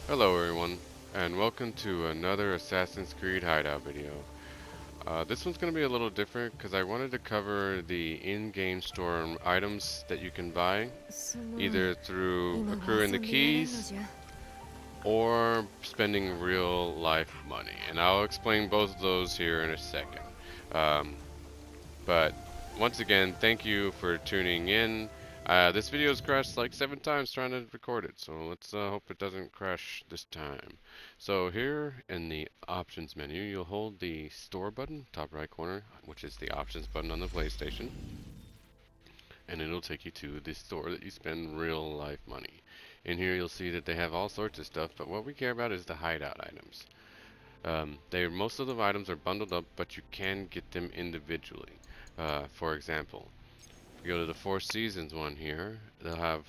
Hello everyone, and welcome to another Assassin's Creed Hideout video. This one's going to be a little different because I wanted to cover the in-game store items that you can buy, すまん。either through 今は accruing the 遊んでやれんの keys じゃ。or spending real life money. And I'll explain both of those here in a second. Um, but once again, thank you for tuning in. This video's crashed like 7 times trying to record it, so let's hope it doesn't crash this time. So here in the options menu, you'll hold the store button, top right corner, which is the options button on the PlayStation, and it'll take you to the store that you spend real life money. In here you'll see that they have all sorts of stuff, but what we care about is the hideout items. Most of the items are bundled up, but you can get them individually. For example, if you go to the Four Seasons one here, they'll have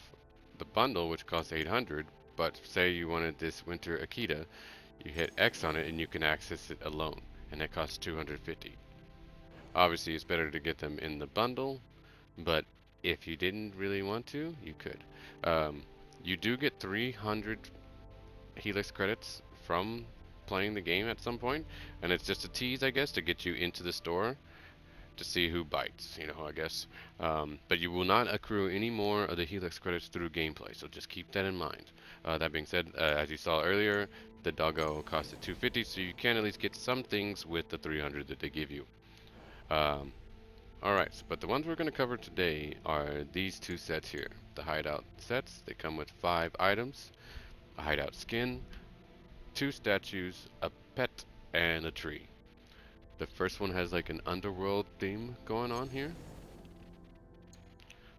the bundle, which costs 800, but say you wanted this winter Akita, you hit X on it and you can access it alone, and it costs 250. Obviously, it's better to get them in the bundle, but if you didn't really want to, you could. Um, you do get 300 Helix credits from playing the game at some point, and it's just a tease, I guess, to get you into the store to see who bites, I guess. But you will not accrue any more of the Helix credits through gameplay, so just keep that in mind. That being said, as you saw earlier, the doggo costed 250, so you can at least get some things with the 300 that they give you. Um, Alright, but the ones we're going to cover today are these two sets here. The hideout sets, they come with 5 items, a hideout skin, 2 statues, a pet, and a tree. The first one has like an underworld theme going on here.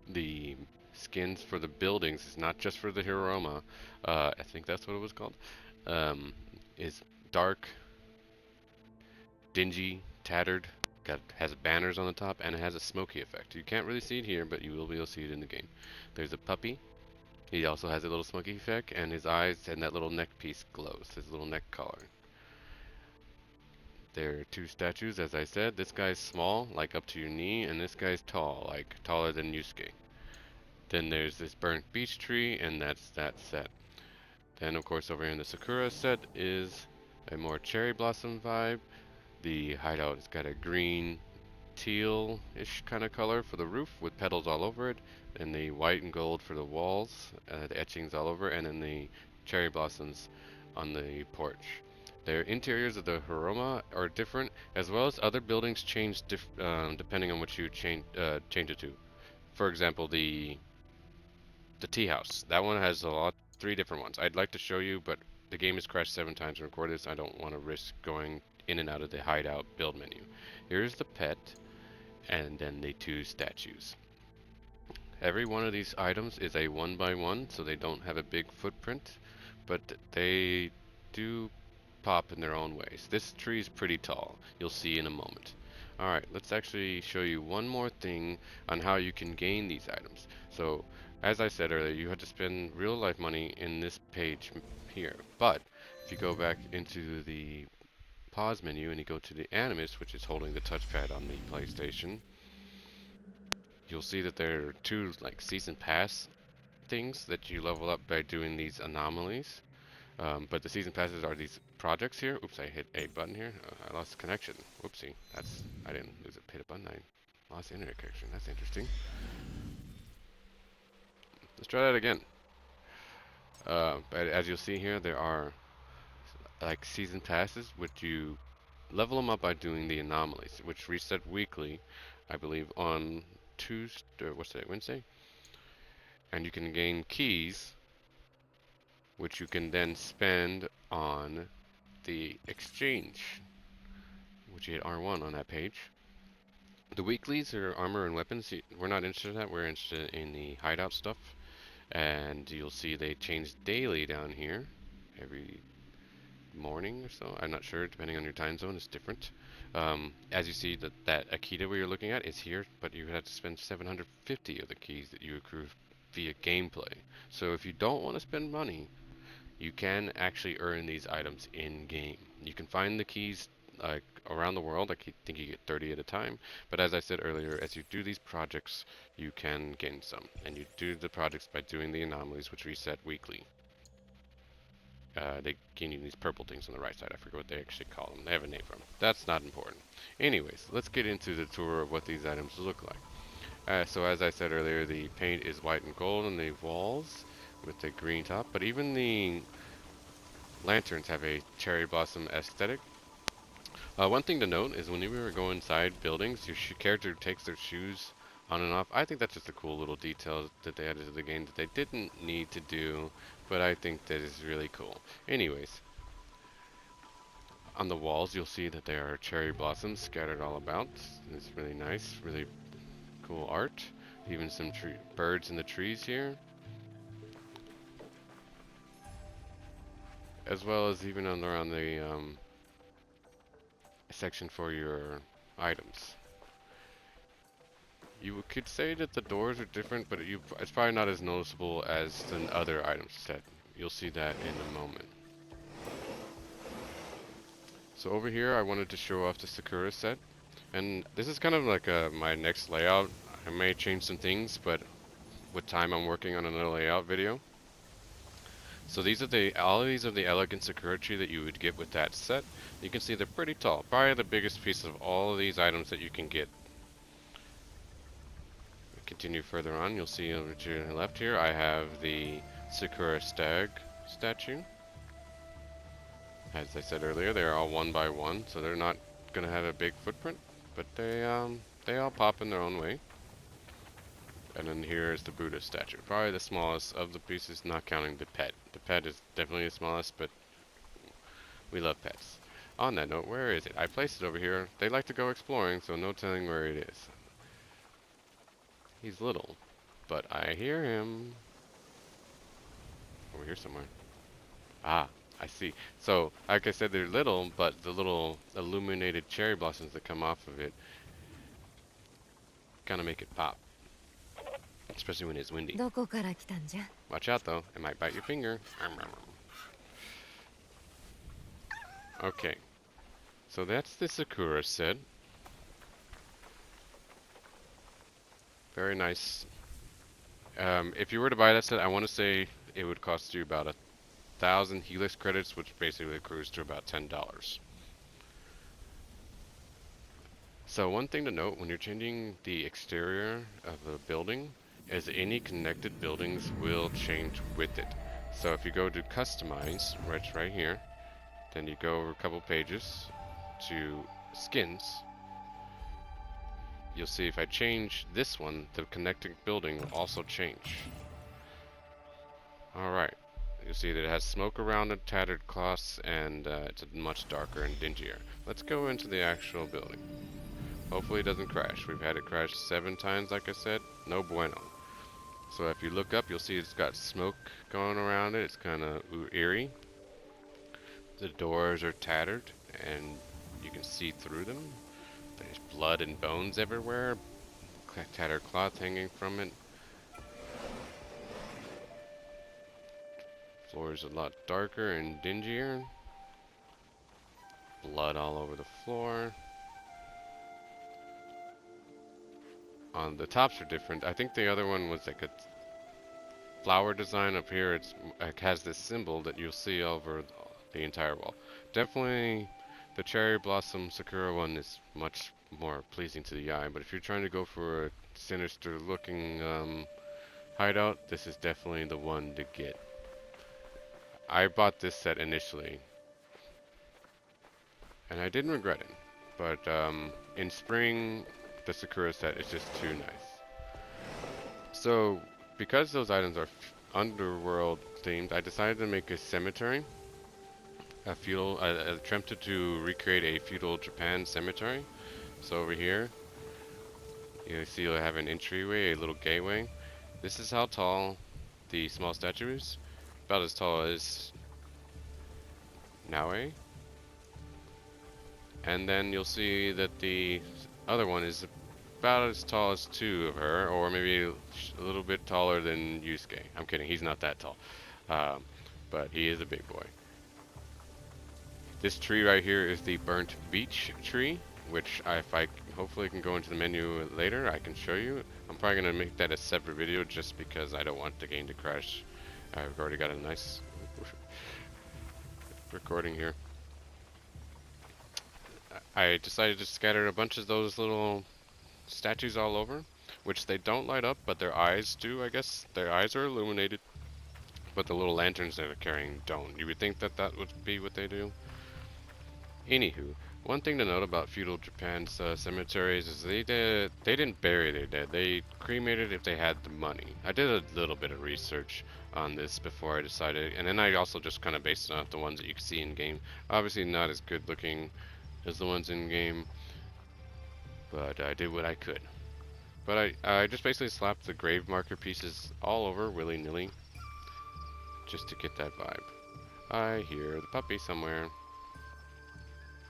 The skins for the buildings is not just for the Hiroma. I think that's what it was called. Um, is dark, dingy, tattered. Has banners on the top and it has a smoky effect. You can't really see it here, but you will be able to see it in the game. There's a puppy. He also has a little smoky effect, and his eyes and that little neck piece glows. His little neck collar. There are 2 statues, as I said. This guy's small, like up to your knee, and this guy's tall, like taller than Yusuke. Then there's this burnt beech tree, and that's that set. Then, of course, over here in the Sakura set is a more cherry blossom vibe. The hideout has got a green, teal-ish kind of color for the roof with petals all over it, and the white and gold for the walls, the etchings all over, and then the cherry blossoms on the porch. Their interiors of the Hiroma are different, as well as other buildings change depending on what you change it to. For example, the tea house. That one has 3 different ones. I'd like to show you, but the game has crashed 7 times and recorded this. I don't want to risk going in and out of the hideout build menu. Here's the pet, and then the 2 statues. Every one of these items is a 1 by 1, so they don't have a big footprint, but they do pop in their own ways. This tree is pretty tall. You'll see in a moment. Alright, let's actually show you one more thing on how you can gain these items. So, as I said earlier, you have to spend real life money in this page here. But, if you go back into the pause menu and you go to the animus, which is holding the touchpad on the PlayStation, you'll see that there are 2 like season pass things that you level up by doing these anomalies. But the season passes are these projects here. Oops, I hit a button here. I lost connection. Whoopsie. I didn't lose it. Hit a button. I lost internet connection. That's interesting. Let's try that again. But as you'll see here, there are like season passes, which you level them up by doing the anomalies, which reset weekly, I believe, on Tuesday. What's that? Wednesday. And you can gain keys, which you can then spend on the exchange, which you hit R1 on that page. The weeklies are armor and weapons. We're not interested in that. We're interested in the hideout stuff. And you'll see they change daily down here. Every morning or so. I'm not sure. Depending on your time zone, it's different. As you see, that Akita we are looking at is here, but you have to spend 750 of the keys that you accrue via gameplay. So if you don't want to spend money, you can actually earn these items in game. You can find the keys around the world. I think you get 30 at a time. But as I said earlier, as you do these projects, you can gain some. And you do the projects by doing the anomalies, which reset weekly. they gain you these purple things on the right side. I forget what they actually call them. They have a name for them. That's not important. Anyways, let's get into the tour of what these items look like. So as I said earlier, the paint is white and gold on the walls with the green top, but even the lanterns have a cherry blossom aesthetic. One thing to note is when you ever go inside buildings, your character takes their shoes on and off. I think that's just a cool little detail that they added to the game that they didn't need to do, but I think that is really cool. Anyways, on the walls you'll see that there are cherry blossoms scattered all about. It's really nice, really cool art. Even some birds in the trees here. As well as even on around the section for your items. You could say that the doors are different, but it's probably not as noticeable as the other item set. You'll see that in a moment. So over here, I wanted to show off the Sakura set. And this is kind of like my next layout. I may change some things, but with time I'm working on another layout video. So all of these are the elegant Sakura tree that you would get with that set. You can see they're pretty tall. Probably the biggest piece of all of these items that you can get. Continue further on, you'll see over to the left here, I have the Sakura stag statue. As I said earlier, they're all one by one, so they're not gonna have a big footprint, but they all pop in their own way. And then here is the Buddha statue, probably the smallest of the pieces, not counting the pet. The pet is definitely the smallest, but we love pets. On that note, where is it? I placed it over here. They like to go exploring, so no telling where it is. He's little, but I hear him over here somewhere. Ah, I see. So, like I said, they're little, but the little illuminated cherry blossoms that come off of it kind of make it pop. Especially when it's windy. Watch out though, it might bite your finger. Okay, so that's the Sakura set. Very nice. If you were to buy that set, I want to say it would cost you about 1,000 Helix credits, which basically accrues to about $10. So one thing to note when you're changing the exterior of a building is any connected buildings will change with it. So if you go to customize, right here, then you go over a couple pages to skins. You'll see if I change this one, the connecting building will also change. Alright, you'll see that it has smoke around it, tattered cloths, and it's much darker and dingier. Let's go into the actual building. Hopefully it doesn't crash. We've had it crash 7 times, like I said. No bueno. So if you look up, you'll see it's got smoke going around it. It's kind of eerie. The doors are tattered, and you can see through them. There's blood and bones everywhere. Tattered cloth hanging from it. Floor is a lot darker and dingier. Blood all over the floor. On the tops are different. I think the other one was like a flower design. Up here it has this symbol that you'll see over the entire wall. Definitely the cherry blossom Sakura one is much more pleasing to the eye, but if you're trying to go for a sinister looking hideout, this is definitely the one to get. I bought this set initially and I didn't regret it, but in spring the Sakura set is just too nice. So because those items are underworld themed, I decided to make a cemetery. I attempted to recreate a feudal Japan cemetery. So over here, you see I have an entryway, a little gateway. This is how tall the small statue is. About as tall as Naue. And then you'll see that the other one is about as tall as 2 of her, or maybe a little bit taller than Yusuke. I'm kidding, he's not that tall. But he is a big boy. This tree right here is the burnt beech tree, which if I hopefully can go into the menu later, I can show you. I'm probably going to make that a separate video just because I don't want the game to crash. I've already got a nice recording here. I decided to scatter a bunch of those little statues all over, which they don't light up, but their eyes do, I guess. Their eyes are illuminated, but the little lanterns that they're carrying don't. You would think that that would be what they do. Anywho, one thing to note about feudal Japan's cemeteries is they didn't bury their dead. They cremated if they had the money. I did a little bit of research on this before I decided, and then I also just kind of based it off the ones that you can see in game. Obviously not as good looking as the ones in game, but I did what I could. But I just basically slapped the grave marker pieces all over willy-nilly just to get that vibe. I hear the puppy somewhere.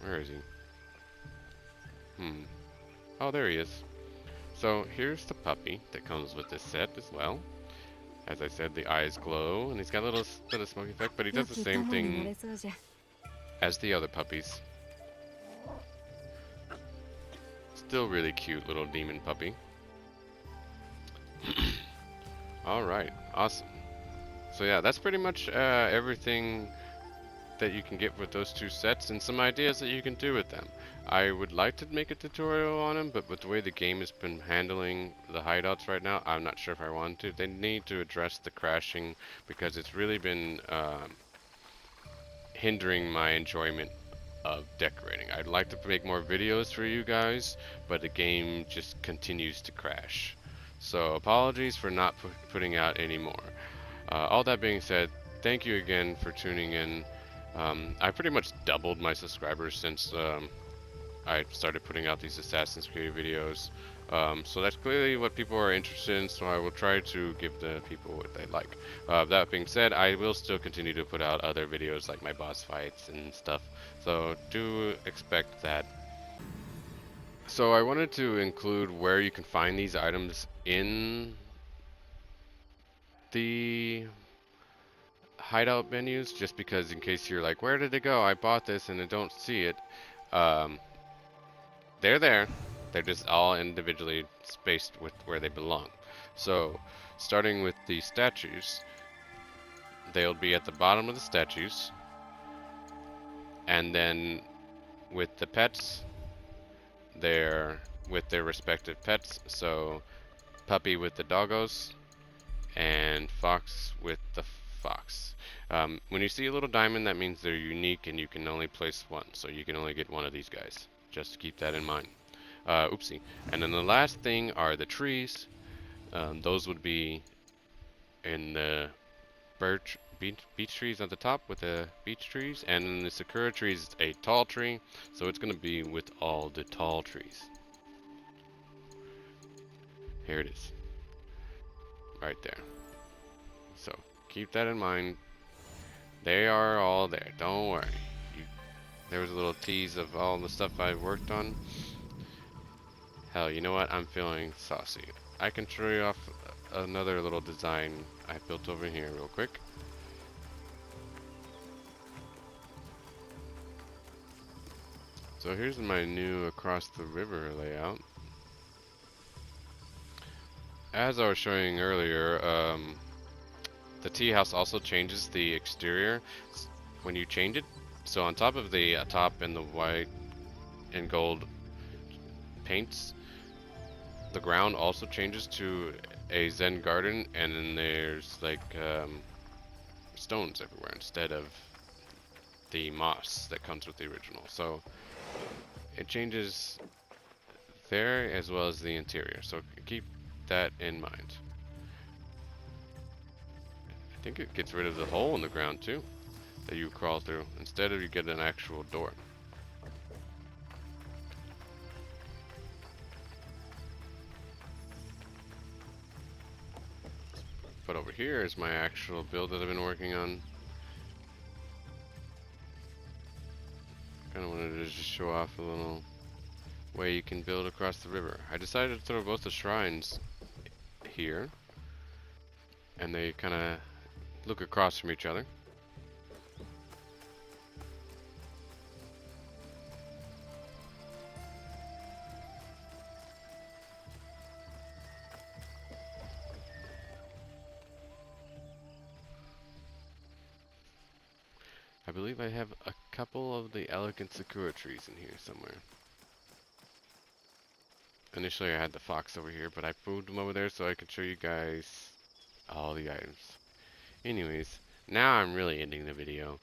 Where is he? Oh, there he is. So here's the puppy that comes with this set as well. As I said, the eyes glow, and he's got a little bit of smoke effect, but he does the same thing as the other puppies. Still really cute little demon puppy. Alright, awesome. So yeah, that's pretty much everything that you can get with those two sets and some ideas that you can do with them. I would like to make a tutorial on them, but with the way the game has been handling the hideouts right now, I'm not sure if I want to. They need to address the crashing because it's really been hindering my enjoyment of decorating. I'd like to make more videos for you guys, but the game just continues to crash. So apologies for not putting out any more. All that being said, thank you again for tuning in. I pretty much doubled my subscribers since I started putting out these Assassin's Creed videos. So that's clearly what people are interested in, so I will try to give the people what they like. That being said, I will still continue to put out other videos like my boss fights and stuff, so do expect that. So I wanted to include where you can find these items in the hideout menus, just because in case you're like, where did it go? I bought this and I don't see it. Um, they're there. They're just all individually spaced with where they belong. So, starting with the statues, they'll be at the bottom of the statues. And then with the pets, they're with their respective pets. So, puppy with the doggos, and fox with the fox. When you see a little diamond, that means they're unique and you can only place one. So you can only get one of these guys. Just keep that in mind. Oopsie. And then the last thing are the trees. Those would be in the beech trees at the top with the beech trees. And then the Sakura tree is a tall tree. So it's going to be with all the tall trees. Here it is. Right there. So keep that in mind. They are all there. Don't worry. There was a little tease of all the stuff I worked on. Hell, you know what? I'm feeling saucy. I can show you off another little design I built over here real quick. So here's my new across the river layout. As I was showing earlier, the tea house also changes the exterior when you change it. So on top of the top and the white and gold paints, the ground also changes to a Zen garden, and then there's like stones everywhere instead of the moss that comes with the original. So it changes there as well as the interior. So keep that in mind. I think it gets rid of the hole in the ground too that you crawl through. Instead of you get an actual door. But over here is my actual build that I've been working on. Kind of wanted to just show off a little way you can build across the river. I decided to throw both the shrines here, and they kind of look across from each other. I believe I have a couple of the elegant Sakura trees in here somewhere. Initially I had the fox over here, but I moved them over there so I could show you guys all the items. Anyways, now I'm really ending the video.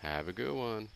Have a good one.